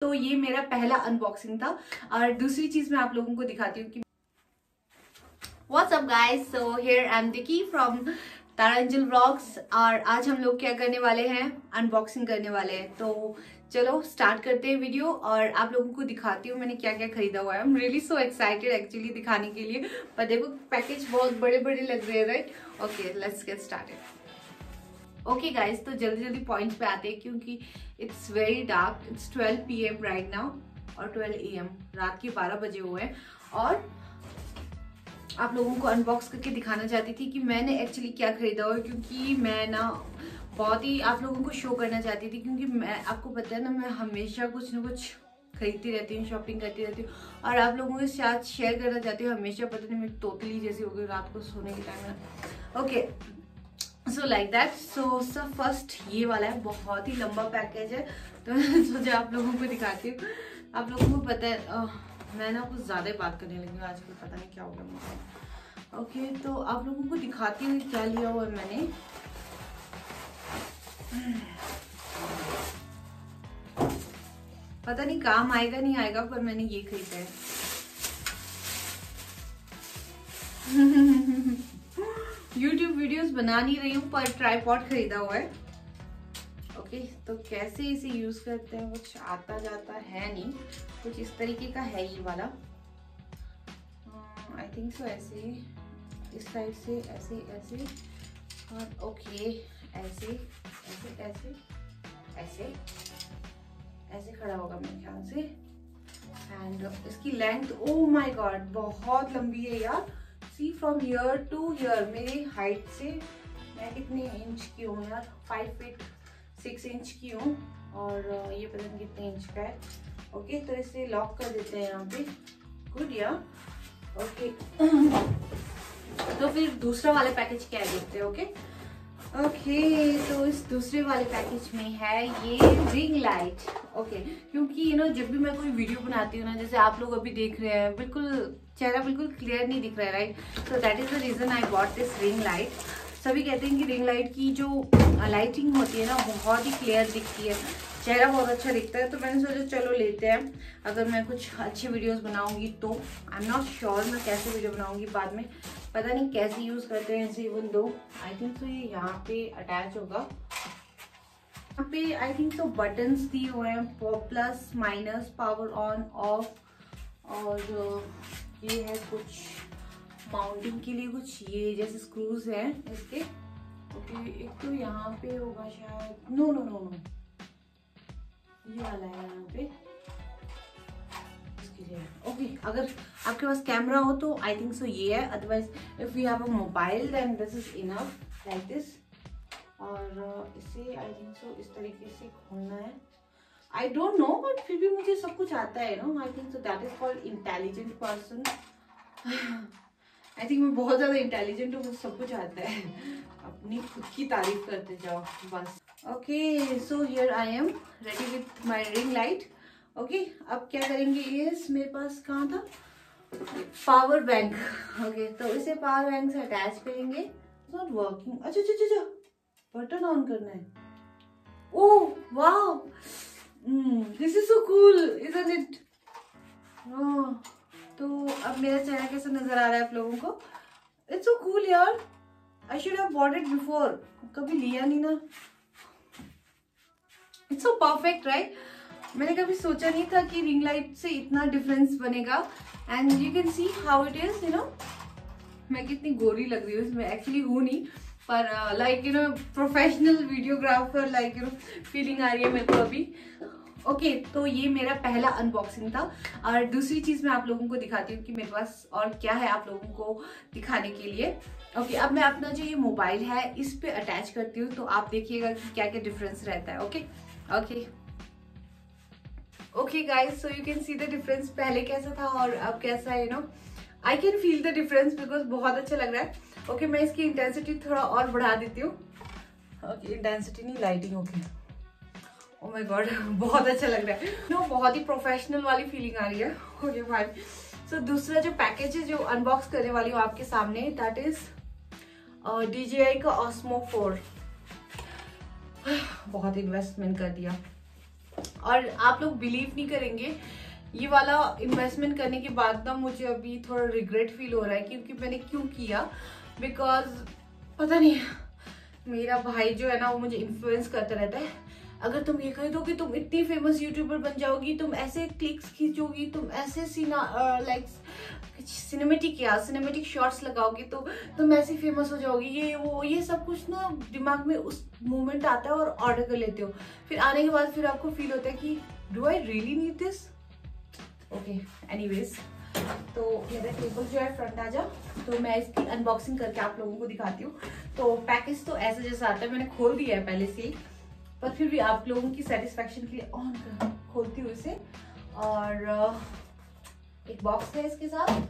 तो ये मेरा पहला अनबॉक्सिंग था। और दूसरी चीज मैं आप लोगों को दिखाती हूँ कि what's up guys, so here I am Diki from Taranjal vlogs. और आज हम लोग क्या करने वाले हैं, अनबॉक्सिंग करने वाले हैं। तो चलो स्टार्ट करते हैं वीडियो और आप लोगों को दिखाती हूँ मैंने क्या क्या खरीदा हुआ है। I am really so excited actually दिखाने के लिए, पर देखो पैकेज बहुत बड़े बड़े लग रहे हैं, right. Okay let's get started. Okay guys, तो जल्दी जल्दी पॉइंट्स पे आते हैं क्योंकि it's very dark. It's 12 PM right now और 12 AM, रात के 12 बजे हुए हैं। और आप लोगों को अनबॉक्स करके दिखाना चाहती थी कि मैंने एक्चुअली क्या खरीदा हुआ है, क्योंकि मैं ना बहुत ही आप लोगों को शो करना चाहती थी। क्योंकि मैं आपको पता है ना, मैं हमेशा कुछ ना कुछ खरीदती रहती हूँ, शॉपिंग करती रहती हूँ और आप लोगों के साथ शेयर करना चाहती हूँ। हमेशा पता नहीं मेरी तोतली जैसी हो गई रात को सोने के टाइम में। Okay so like that. So first ये वाला है, बहुत ही लंबा पैकेज है तो मैंने सोचा आप लोगों को दिखाती हूँ। आप लोगों को पता है मैं ना कुछ ज्यादा ही बात करने लगी हूँ आजकल, पता नहीं क्या हो गया मुझे। ओके तो आप लोगों को दिखाती हूँ क्या लिया हुआ है मैंने। पता नहीं काम आएगा नहीं आएगा, पर मैंने ये खरीदा है। YouTube वीडियोस बना नहीं रही हूँ पर ट्राइपॉड खरीदा हुआ है। ओके तो कैसे इसे यूज करते हैं कुछ आता जाता है नहीं, कुछ इस तरीके का है ये वाला। आई थिंक सो ऐसे इस साइड से ऐसे ऐसे और ओके ऐसे ऐसे ऐसे ऐसे ऐसे खड़ा होगा मेरे ख्याल से। एंड इसकी लेंथ ओ माय गॉड बहुत लंबी है यार। सी फ्रॉम हियर टू हियर, मेरी हाइट से मैं कितने इंच की हूँ यार, 5 फीट 6 इंच की हूँ और ये पता नहीं कितने इंच का है। ओके तो इसे लॉक कर देते हैं यहाँ पे। गुड यार। ओके तो फिर दूसरा वाला पैकेज क्या है देखते हैं। ओके तो इस दूसरे वाले पैकेज में है ये रिंग लाइट। ओके क्योंकि जब भी मैं कोई वीडियो बनाती हूँ ना, जैसे आप लोग अभी देख रहे हैं, बिल्कुल चेहरा बिल्कुल क्लियर नहीं दिख रहा है, right. So that is the reason I bought this ring light. सभी कहते हैं कि रिंग लाइट की जो लाइटिंग होती है ना बहुत ही क्लियर दिखती है, चेहरा बहुत अच्छा दिखता है। तो मैंने सोचा चलो लेते हैं, अगर मैं कुछ अच्छी वीडियोस बनाऊंगी तो। आई एम नॉट श्योर मैं कैसे वीडियो बनाऊंगी बाद में, पता नहीं कैसे यूज करते हैं इसे। इवन दो आई थिंक तो ये यहाँ पे अटैच होगा, यहाँ पे आई थिंक तो बटन्स दिए हुए हैं, plus minus, power on off, और ये है कुछ माउंटिंग के लिए कुछ ये जैसे स्क्रूज हैं इसके। ओके एक तो यहाँ पे होगा शायद, नो नो नो नो ये वाला है यहाँ पे इसके लिए। ओके अगर आपके पास कैमरा हो तो आई थिंक सो ये है, otherwise if you have a mobile then this is enough like this. और इसे आई थिंक सो इस तरीके से खोलना है। आई डोंट नो बट फिर भी मुझे सब कुछ आता है no. I think so that is called intelligent person. I think मैं बहुत ज्यादा इंटेलिजेंट हूँ, मुझे सब कुछ आता है। अपनी खुद की तारीफ करते जाओ बस। Okay so here I am ready with my ring light. Okay अब क्या करेंगे, ये मेरे पास कहाँ था, पावर बैंक। ओके तो इसे पावर बैंक से अटैच करेंगे। Not working. अच्छा अच्छा अच्छा बटन ऑन करना है। Oh wow this is so cool isn't it. तो अब मेरा चेहरा कैसा नजर आ रहा है आप लोगों को। इट्स सो कूल यार, I should have bought it before, कभी लिया नहीं ना। It's so perfect right. मैंने कभी सोचा नहीं था कि रिंग लाइट से इतना डिफरेंस बनेगा। And you can see how it is मैं कितनी गोरी लग रही हूँ इसमें, एक्चुअली हूँ नहीं पर like professional videographer like feeling आ रही है मेरे को अभी। ओके तो ये मेरा पहला अनबॉक्सिंग था। और दूसरी चीज मैं आप लोगों को दिखाती हूँ कि मेरे पास और क्या है आप लोगों को दिखाने के लिए। ओके अब मैं अपना जो ये मोबाइल है इस पे अटैच करती हूँ, तो आप देखिएगा कि क्या क्या डिफरेंस रहता है। Okay okay okay guys, so you can see the difference, पहले कैसा था और अब कैसा है। I can feel the difference because बहुत अच्छा लग रहा है। ओके मैं इसकी इंटेंसिटी थोड़ा और बढ़ा देती हूँ। ओके इंटेंसिटी नहीं lighting. Okay oh my God बहुत अच्छा लग रहा है बहुत ही प्रोफेशनल वाली फीलिंग आ रही है। Okay fine. सो दूसरा जो पैकेज है जो अनबॉक्स करने वाली हूँ आपके सामने, दैट इज DJI का Osmo 4। बहुत इन्वेस्टमेंट कर दिया। और आप लोग बिलीव नहीं करेंगे, ये वाला इन्वेस्टमेंट करने के बाद ना मुझे अभी थोड़ा रिग्रेट फील हो रहा है, क्योंकि मैंने क्यों किया, बिकॉज पता नहीं, मेरा भाई जो है ना वो मुझे इन्फ्लुएंस करता रहता है, अगर तुम ये खरीदोगी तुम इतनी फेमस यूट्यूबर बन जाओगी, तुम ऐसे क्लिक्स खींचोगी, तुम ऐसे सिनेमेटिक शॉट्स लगाओगी तो तुम ऐसे फेमस हो जाओगी, ये सब कुछ ना दिमाग में उस मोमेंट आता है और ऑर्डर कर लेते हो। फिर आने के बाद फिर आपको फील होता है कि do I really need this. Okay, anyways, तो मेरा टेबल जो है फ्रंट आ जा, तो मैं इसकी अनबॉक्सिंग करके आप लोगों को दिखाती हूँ। तो पैकेज तो ऐसे जैसा आता है, मैंने खोल दिया है पहले से ही, पर फिर भी आप लोगों की सेटिस्फेक्शन के लिए खोलती हूँ इसे। और एक बॉक्स है इसके साथ,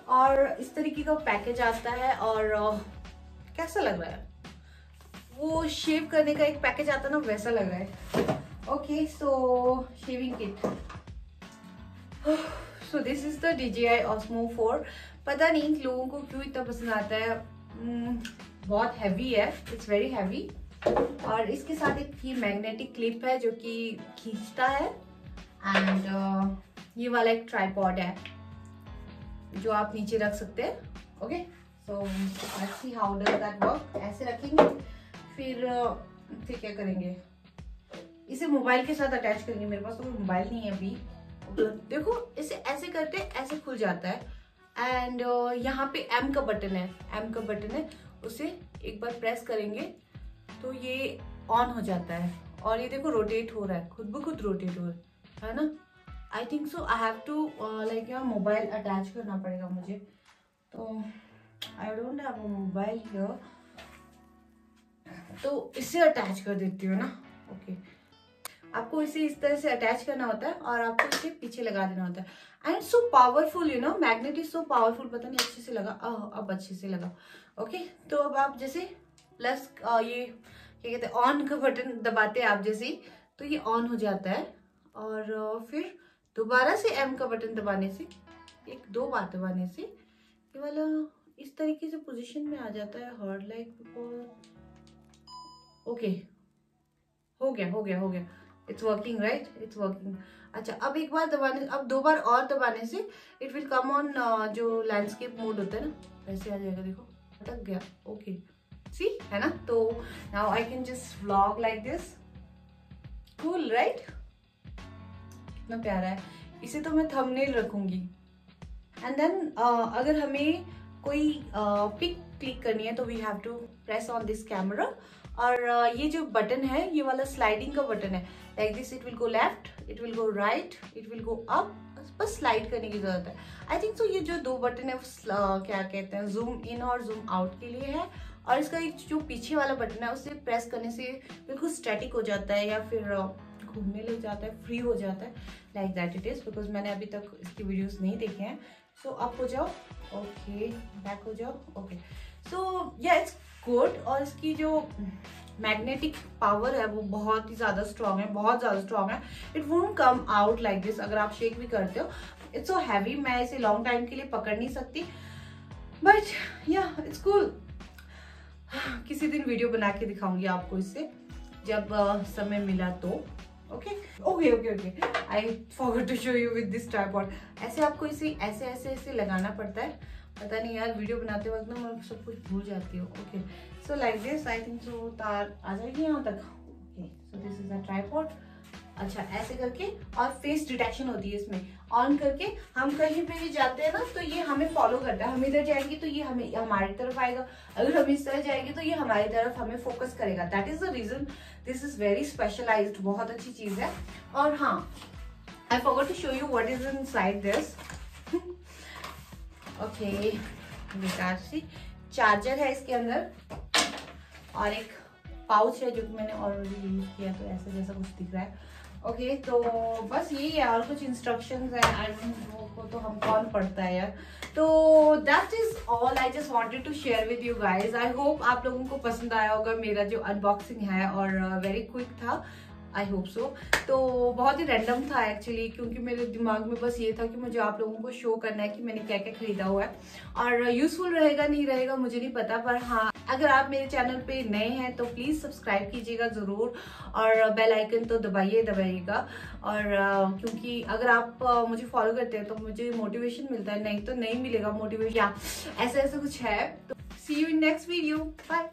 और इस तरीके का पैकेज आता है। और कैसा लग रहा है, वो शेव करने का एक पैकेज आता है ना, वैसा लग रहा है। Okay, so shaving kit, so this is the DJI Osmo 4। पता नहीं लोगों को क्यों इतना पसंद आता है, बहुत हैवी है, इट्स वेरी हैवी। और इसके साथ एक ये मैग्नेटिक क्लिप है जो कि खींचता है, एंड ये वाला एक ट्राइपॉड है जो आप नीचे रख सकते हैं। Okay, so let's see how does that work. ऐसे रखेंगे, फिर क्या करेंगे, इसे मोबाइल के साथ अटैच करेंगे। मेरे पास तो कोई मोबाइल नहीं है अभी। देखो, इसे ऐसे करते ऐसे खुल जाता है, एंड यहाँ पे M का बटन है, उसे एक बार प्रेस करेंगे तो ये ऑन हो जाता है। और ये देखो रोटेट हो रहा है, खुद ब खुद रोटेट हो रहा है ना। I think so I have to like यहाँ मोबाइल अटैच करना पड़ेगा मुझे, तो I don't have a mobile here, तो इसे अटैच कर देती हूँ ना। ओके, आपको इसे इस तरह से अटैच करना होता है और आपको इसे पीछे लगा देना होता है। And so powerful, you know, magnet is so powerful. पता नहीं अच्छे से लगा, अब अच्छे से लगा। ओके, तो अब आप जैसे प्लस ये क्या कहते हैं, ऑन का बटन दबाते हैं आप जैसे, तो ये ऑन हो जाता है। और फिर दोबारा से M का बटन दबाने से, एक दो बार दबाने से ये वाला इस तरीके से पोजीशन में आ जाता है, हार्ड लाइक। ओके, हो गया, it's working, right, it's working. अच्छा, अब एक बार दबाने, अब दो बार और दबाने से इट विल कम ऑन जो लैंडस्केप मोड होता है ना, वैसे आ जाएगा। देखो, अटक गया। ओके, सी, है ना। तो now I can just vlog like this, cool, right, कितना प्यारा है। इसे तो मैं थंबनेल रखूंगी। एंड देन अगर हमें कोई पिक क्लिक करनी है तो we have to press on this camera. और ये जो बटन है, ये वाला स्लाइडिंग का बटन है, like this, it will go left, it will go right, it will go up, बस स्लाइड करने की जरूरत है। आई थिंक सो ये जो दो बटन है क्या कहते हैं, जूम इन और जूम आउट के लिए है। और इसका एक जो पीछे वाला बटन है, उसे प्रेस करने से बिल्कुल स्टैटिक हो जाता है, या फिर घूमने लग जाता है, फ्री हो जाता है, like that it is. Because मैंने अभी तक इसकी वीडियोस नहीं देखे हैं। सो अप हो जाओ, ओके, बैक हो जाओ, ओके। सो या इट्स गुड। और इसकी जो मैग्नेटिक पावर है वो बहुत ही ज्यादा स्ट्रॉन्ग है, बहुत ज्यादा स्ट्रॉन्ग है। It won't come out like this अगर आप शेक भी करते हो। इट्स सो हैवी, मैं इसे लॉन्ग टाइम के लिए पकड़ नहीं सकती, बट या इट्स कूल। किसी दिन वीडियो बना के दिखाऊंगी आपको इससे, जब समय मिला तो। Okay, I forgot to show you with this tripod. ऐसे आपको इसे ऐसे लगाना पड़ता है। पता नहीं यार, वीडियो बनाते वक्त ना मैं सब कुछ भूल जाती हूँ। Okay, so like this, I think सो तार आ जाएगी यहाँ तक। Okay, so this is a tripod. अच्छा, ऐसे करके, और फेस डिटेक्शन होती है इसमें, ऑन करके हम कहीं पे भी जाते हैं ना तो ये हमें फॉलो करता है। हम इधर जाएंगे तो ये हमें हमारी तरफ आएगा, अगर हम इस तरह जाएंगे तो ये हमारी तरफ हमें फोकस करेगा। That is the reason this is very specialised, बहुत अच्छी चीज है। और हाँ, I forgot to show you what is inside this. Okay, बेकार सी चार्जर है इसके अंदर, और एक पाउच है जो कि मैंने ऑलरेडी यूज किया, तो ऐसा जैसा कुछ दिख रहा है। ओके, तो बस यही है, और कुछ इंस्ट्रक्शंस है, आई डोंट नो, को तो हम कौन पढ़ता है यार। तो that is all I just wanted to share with you guys. I hope आप लोगों को पसंद आया होगा मेरा जो अनबॉक्सिंग है, और वेरी क्विक था। I hope so. तो बहुत ही रैंडम था एक्चुअली, क्योंकि मेरे दिमाग में बस ये था कि मुझे आप लोगों को शो करना है कि मैंने क्या क्या खरीदा हुआ है, और यूजफुल रहेगा नहीं रहेगा मुझे नहीं पता, पर हाँ अगर आप मेरे चैनल पे नए हैं तो प्लीज सब्सक्राइब कीजिएगा जरूर, और बेल आइकन तो दबाइएगा। और क्योंकि अगर आप मुझे फॉलो करते हैं तो मुझे मोटिवेशन मिलता है, नहीं तो नहीं मिलेगा मोटिवेशन, या ऐसा ऐसा कुछ है। तो see you in next video, bye.